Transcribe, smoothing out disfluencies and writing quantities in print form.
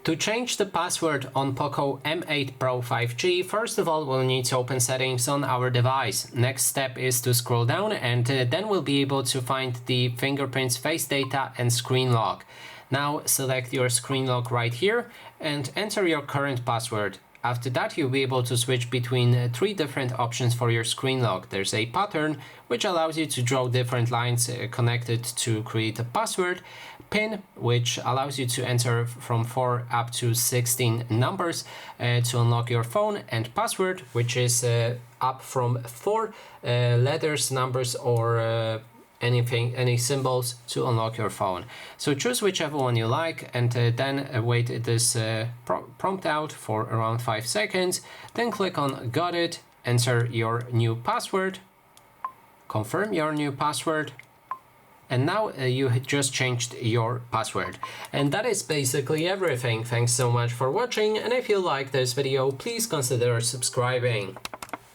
To change the password on POCO M8 Pro 5G, first of all we'll need to open settings on our device. Next step is to scroll down and then we'll be able to find the fingerprints, face data and screen lock. Now select your screen lock right here and enter your current password. After that you'll be able to switch between three different options for your screen lock. There's a pattern which allows you to draw different lines connected to create a password, PIN which allows you to enter from 4 up to 16 numbers to unlock your phone, and password which is up from 4 letters, numbers or any symbols to unlock your phone. So choose whichever one you like and then wait this prompt out for around 5 seconds. Then click on got it, enter your new password, confirm your new password, and now you just changed your password. And that is basically everything. Thanks so much for watching, and if you like this video, please consider subscribing.